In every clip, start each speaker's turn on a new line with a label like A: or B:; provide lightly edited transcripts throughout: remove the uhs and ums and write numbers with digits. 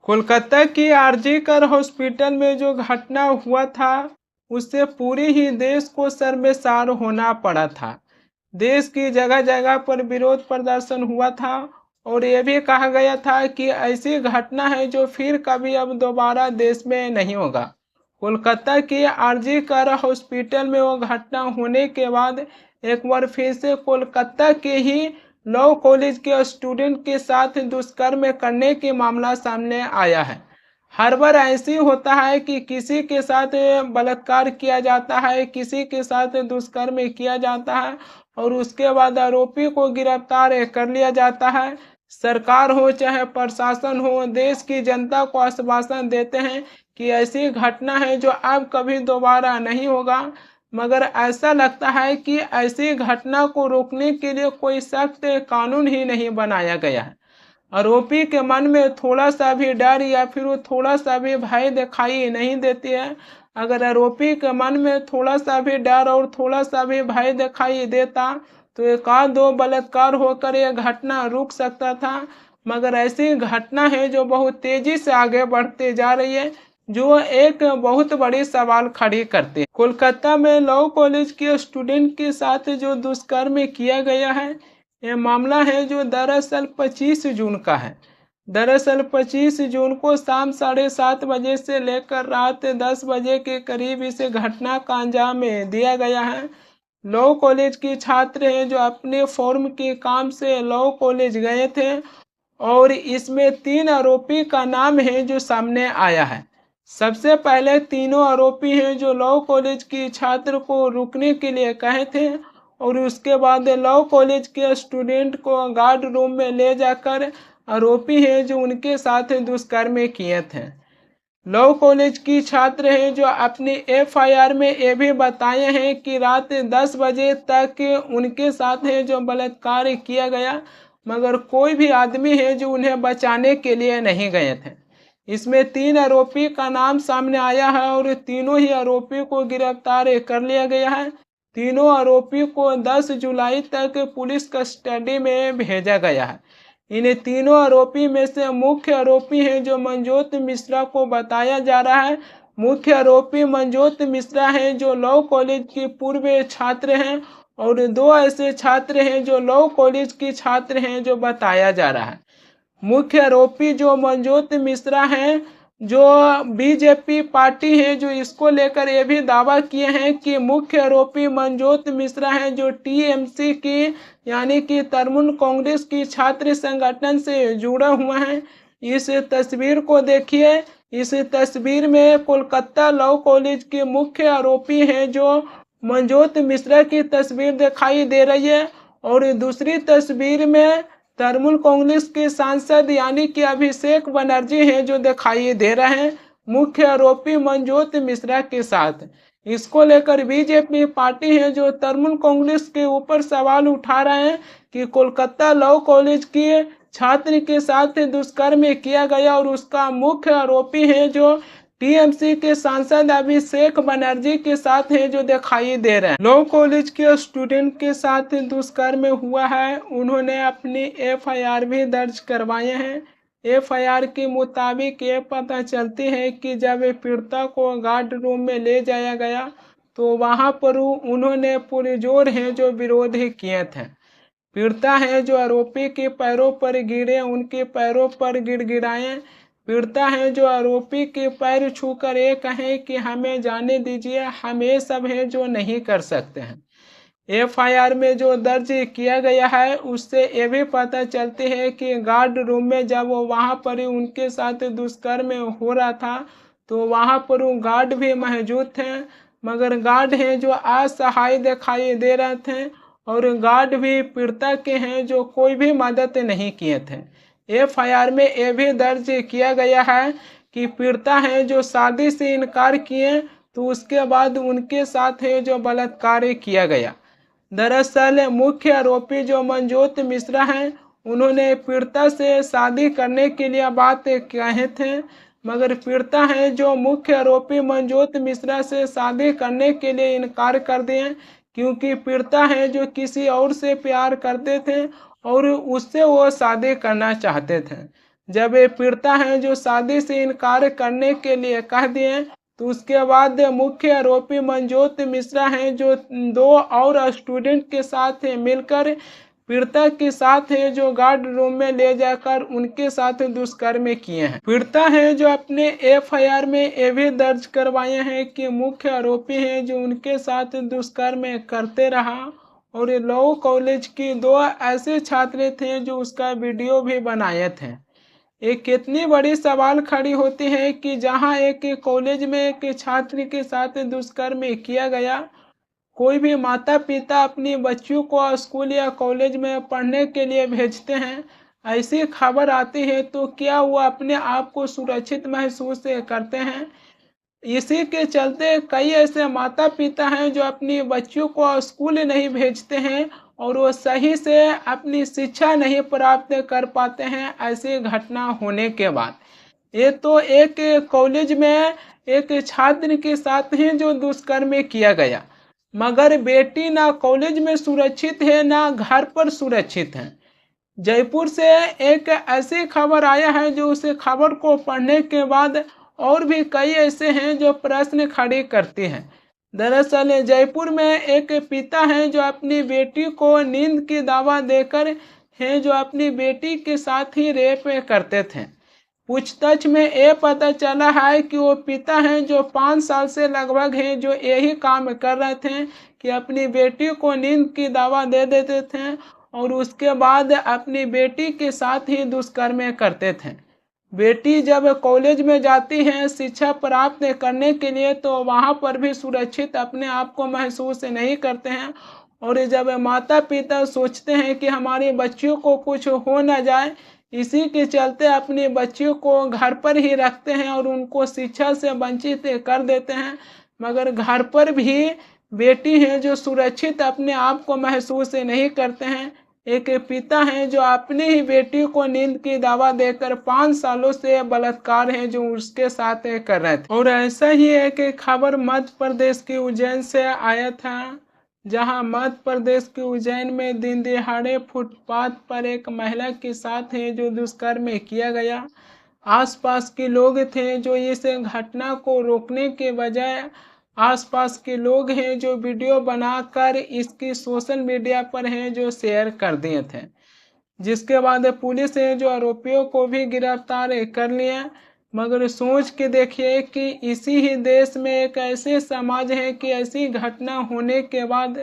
A: कोलकाता की आरजी कर हॉस्पिटल में जो घटना हुआ था उससे पूरे ही देश को शर्मसार होना पड़ा था। देश की जगह जगह पर विरोध प्रदर्शन हुआ था और ये भी कहा गया था कि ऐसी घटना है जो फिर कभी अब दोबारा देश में नहीं होगा। कोलकाता की आरजी कर हॉस्पिटल में वो घटना होने के बाद एक बार फिर से कोलकाता के ही लॉ कॉलेज के स्टूडेंट के साथ दुष्कर्म करने के मामला सामने आया है। हर बार ऐसे होता है कि किसी के साथ बलात्कार किया जाता है, किसी के साथ दुष्कर्म किया जाता है और उसके बाद आरोपी को गिरफ्तार कर लिया जाता है। सरकार हो चाहे प्रशासन हो, देश की जनता को आश्वासन देते हैं कि ऐसी घटना है जो अब कभी दोबारा नहीं होगा, मगर ऐसा लगता है कि ऐसी घटना को रोकने के लिए कोई सख्त कानून ही नहीं बनाया गया है। आरोपी के मन में थोड़ा सा भी डर या फिर वो थोड़ा सा भी भय दिखाई नहीं देती है। अगर आरोपी के मन में थोड़ा सा भी डर और थोड़ा सा भी भय दिखाई देता तो एक आध दो बलात्कार होकर यह घटना रुक सकता था, मगर ऐसी घटना है जो बहुत तेजी से आगे बढ़ते जा रही है, जो एक बहुत बड़ी सवाल खड़ी करती है। कोलकाता में लॉ कॉलेज के स्टूडेंट के साथ जो दुष्कर्म किया गया है, ये मामला है जो दरअसल 25 जून का है। दरअसल 25 जून को शाम 7:30 बजे से लेकर रात 10 बजे के करीब इस घटना का अंजाम दिया गया है। लॉ कॉलेज के छात्र हैं जो अपने फॉर्म के काम से लॉ कॉलेज गए थे और इसमें 3 आरोपी का नाम है जो सामने आया है। सबसे पहले तीनों आरोपी हैं जो लॉ कॉलेज की छात्र को रुकने के लिए कहे थे और उसके बाद लॉ कॉलेज के स्टूडेंट को गार्ड रूम में ले जाकर आरोपी हैं जो उनके साथ दुष्कर्म किए थे। लॉ कॉलेज की छात्र हैं जो अपनी एफआईआर में ये भी बताए हैं कि रात 10 बजे तक उनके साथ है जो बलात्कार किया गया, मगर कोई भी आदमी है जो उन्हें बचाने के लिए नहीं गए थे। इसमें 3 आरोपी का नाम सामने आया है और तीनों ही आरोपी को गिरफ्तार कर लिया गया है। तीनों आरोपी को 10 जुलाई तक पुलिस कस्टडी में भेजा गया है। इन तीनों आरोपी में से मुख्य आरोपी हैं जो मनजोत मिश्रा को बताया जा रहा है। मुख्य आरोपी मनजोत मिश्रा हैं जो लॉ कॉलेज की पूर्व छात्र हैं और 2 ऐसे छात्र हैं जो लॉ कॉलेज की छात्र हैं जो बताया जा रहा है। मुख्य आरोपी जो मनजोत मिश्रा हैं जो बीजेपी पार्टी है जो इसको लेकर ये भी दावा किए हैं कि मुख्य आरोपी मनजोत मिश्रा हैं जो टीएमसी की यानी कि तृणमूल कांग्रेस की छात्र संगठन से जुड़ा हुआ है। इस तस्वीर को देखिए। इस तस्वीर में कोलकाता लॉ कॉलेज के मुख्य आरोपी हैं जो मनजोत मिश्रा की तस्वीर दिखाई दे रही है और दूसरी तस्वीर में तृणमूल कांग्रेस के सांसद यानी कि अभिषेक बनर्जी हैं जो दिखाई दे रहे हैं मुख्य आरोपी मनजोत मिश्रा के साथ। इसको लेकर बीजेपी पार्टी है जो तृणमूल कांग्रेस के ऊपर सवाल उठा रहे हैं कि कोलकाता लॉ कॉलेज के छात्र के साथ दुष्कर्म किया गया और उसका मुख्य आरोपी है जो टीएमसी के सांसद अभिषेक बनर्जी के साथ हैं जो दिखाई दे रहे हैं। लॉ कॉलेज के स्टूडेंट के साथ दुष्कर्म हुआ है, उन्होंने अपनी एफआईआर भी दर्ज करवाए हैं। एफआईआर के मुताबिक ये पता चलती है कि जब पीड़िता को गार्ड रूम में ले जाया गया तो वहां पर उन्होंने पुरजोर है जो विरोध किए थे। पीड़िता है जो आरोपी के पैरों पर गिरे, उनके पैरों पर गिड़गिड़ाए। पीड़िता है जो आरोपी के पैर छूकर ये कहें कि हमें जाने दीजिए, हम ये सब है जो नहीं कर सकते हैं। एफआईआर में जो दर्ज किया गया है उससे ये भी पता चलती है कि गार्ड रूम में जब वो वहाँ पर उनके साथ दुष्कर्म हो रहा था तो वहाँ पर वो गार्ड भी मौजूद थे, मगर गार्ड हैं जो असहाय दिखाई दे रहे थे और गार्ड भी पीड़िता के हैं जो कोई भी मदद नहीं किए थे। एफआईआर में ये भी दर्ज किया गया है कि पीड़िता है जो शादी से इनकार किए तो उसके बाद उनके साथ है जो बलात्कार किया गया। दरअसल मुख्य आरोपी जो मनजोत मिश्रा हैं उन्होंने पीड़िता से शादी करने के लिए बात कहे थे, मगर पीड़िता है जो मुख्य आरोपी मनजोत मिश्रा से शादी करने के लिए इनकार कर दिए क्योंकि पीड़िता है जो किसी और से प्यार करते थे और उससे वो शादी करना चाहते थे। जब ये पीड़िता हैं जो शादी से इनकार करने के लिए कह दिए, तो उसके बाद मुख्य आरोपी मनजोत मिश्रा हैं जो 2 और स्टूडेंट के साथ मिलकर पीड़िता के साथ है जो गार्ड रूम में ले जाकर उनके साथ दुष्कर्म किए हैं। पीड़िता है जो अपने एफआईआर में ये भी दर्ज करवाए हैं कि मुख्य आरोपी हैं जो उनके साथ दुष्कर्म करते रहा, और ये लॉ कॉलेज की 2 ऐसे छात्र थे जो उसका वीडियो भी बनाए थे। एक कितनी बड़ी सवाल खड़ी होती है कि जहां एक कॉलेज में एक छात्र के साथ दुष्कर्म किया गया, कोई भी माता पिता अपनी बच्चियों को स्कूल या कॉलेज में पढ़ने के लिए भेजते हैं, ऐसी खबर आती है तो क्या वो अपने आप को सुरक्षित महसूस करते हैं? इसी के चलते कई ऐसे माता पिता हैं जो अपनी बच्चियों को स्कूल नहीं भेजते हैं और वो सही से अपनी शिक्षा नहीं प्राप्त कर पाते हैं ऐसी घटना होने के बाद। ये तो एक कॉलेज में एक छात्र के साथ ही जो दुष्कर्म किया गया, मगर बेटी ना कॉलेज में सुरक्षित है ना घर पर सुरक्षित है। जयपुर से एक ऐसी खबर आया है जो उस खबर को पढ़ने के बाद और भी कई ऐसे हैं जो प्रश्न खड़े करते हैं। दरअसल जयपुर में एक पिता हैं जो अपनी बेटी को नींद की दवा देकर हैं जो अपनी बेटी के साथ ही रेप करते थे। पूछताछ में ये पता चला है कि वो पिता हैं जो 5 साल से लगभग हैं जो यही काम कर रहे थे कि अपनी बेटी को नींद की दवा दे देते थे और उसके बाद अपनी बेटी के साथ ही दुष्कर्म करते थे। बेटी जब कॉलेज में जाती है शिक्षा प्राप्त करने के लिए तो वहाँ पर भी सुरक्षित अपने आप को महसूस नहीं करते हैं, और जब माता पिता सोचते हैं कि हमारी बच्चियों को कुछ हो न जाए, इसी के चलते अपनी बच्चियों को घर पर ही रखते हैं और उनको शिक्षा से वंचित कर देते हैं, मगर घर पर भी बेटी हैं जो सुरक्षित अपने आप को महसूस नहीं करते हैं। एक पिता हैं जो अपनी ही बेटी को नींद की दवा देकर 5 सालों से बलात्कार है जो उसके साथ कर रहे थे। और ऐसा ही एक खबर मध्य प्रदेश के उज्जैन से आया था, जहां मध्य प्रदेश के उज्जैन में दिन दिहाड़े फुटपाथ पर एक महिला के साथ है जो दुष्कर्म किया गया। आसपास के लोग थे जो इस घटना को रोकने के बजाय आसपास के लोग हैं जो वीडियो बनाकर इसकी सोशल मीडिया पर हैं जो शेयर कर दिए थे, जिसके बाद पुलिस है जो आरोपियों को भी गिरफ्तार कर लिया। मगर सोच के देखिए कि इसी ही देश में एक ऐसे समाज है कि ऐसी घटना होने के बाद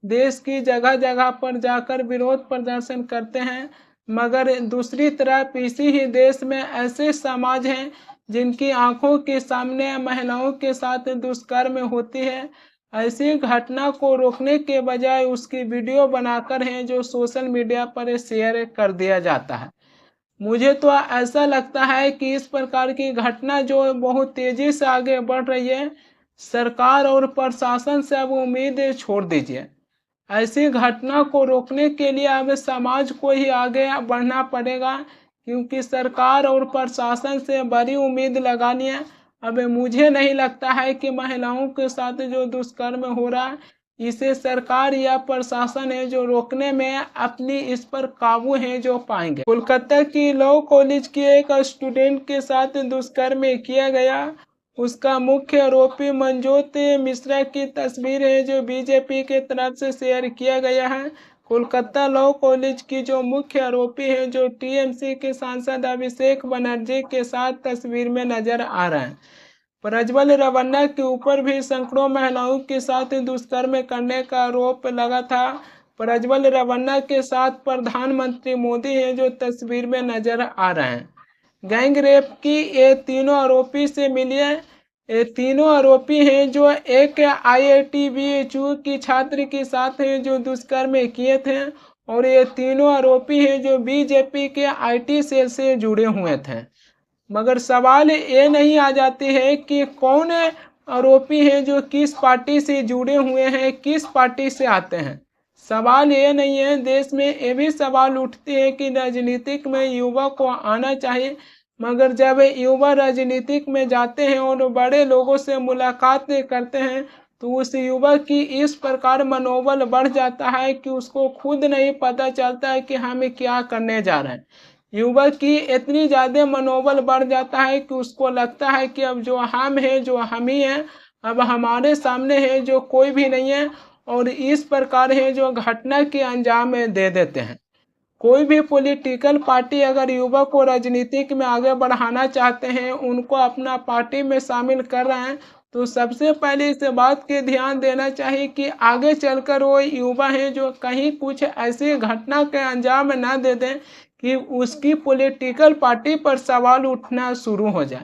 A: देश की जगह जगह पर जाकर विरोध प्रदर्शन करते हैं, मगर दूसरी तरफ इसी ही देश में ऐसे समाज हैं जिनकी आंखों के सामने महिलाओं के साथ दुष्कर्म होती है। ऐसी घटना को रोकने के बजाय उसकी वीडियो बनाकर है जो सोशल मीडिया पर शेयर कर दिया जाता है। मुझे तो ऐसा लगता है कि इस प्रकार की घटना जो बहुत तेजी से आगे बढ़ रही है, सरकार और प्रशासन से अब उम्मीद छोड़ दीजिए। ऐसी घटना को रोकने के लिए अब समाज को ही आगे बढ़ना पड़ेगा, क्योंकि सरकार और प्रशासन से बड़ी उम्मीद लगानी है। अब मुझे नहीं लगता है कि महिलाओं के साथ जो दुष्कर्म हो रहा है इसे सरकार या प्रशासन है जो रोकने में अपनी इस पर काबू है जो पाएंगे। कोलकाता की लॉ कॉलेज की एक स्टूडेंट के साथ दुष्कर्म किया गया, उसका मुख्य आरोपी मनजोत मिश्रा की तस्वीर है जो बीजेपी के तरफ से शेयर किया गया है। कोलकाता लॉ कॉलेज की जो मुख्य आरोपी है जो टीएमसी के सांसद अभिषेक बनर्जी के साथ तस्वीर में नजर आ रहा है। प्रज्वल रेवन्ना के ऊपर भी सैकड़ों महिलाओं के साथ दुष्कर्म करने का आरोप लगा था। प्रज्वल रेवन्ना के साथ प्रधानमंत्री मोदी है जो तस्वीर में नजर आ रहे हैं। गैंग रेप की ये तीनों आरोपी से मिली है। ये तीनों आरोपी हैं जो एक IIT-BHU की छात्र के साथ हैं जो दुष्कर्म किए थे, और ये तीनों आरोपी हैं जो बीजेपी के IT सेल से जुड़े हुए थे। मगर सवाल ये नहीं आ जाती है कि कौन आरोपी है जो किस पार्टी से जुड़े हुए हैं, किस पार्टी से आते हैं। सवाल ये नहीं है, देश में ये भी सवाल उठते हैं कि राजनीतिक में युवा को आना चाहिए, मगर जब युवा राजनीतिक में जाते हैं और बड़े लोगों से मुलाकात करते हैं तो उस युवा की इस प्रकार मनोबल बढ़ जाता है कि उसको खुद नहीं पता चलता है कि हम क्या करने जा रहे हैं। युवक की इतनी ज़्यादा मनोबल बढ़ जाता है कि उसको लगता है कि अब जो हम हैं, जो हम ही हैं, अब हमारे सामने है जो कोई भी नहीं है, और इस प्रकार है जो घटना के अंजाम में दे देते हैं। कोई भी पॉलिटिकल पार्टी अगर युवक को राजनीतिक में आगे बढ़ाना चाहते हैं, उनको अपना पार्टी में शामिल कर रहे हैं, तो सबसे पहले इस बात के ध्यान देना चाहिए कि आगे चलकर वो युवा हैं जो कहीं कुछ ऐसी घटना के अंजाम में ना दे दें कि उसकी पॉलिटिकल पार्टी पर सवाल उठना शुरू हो जाए।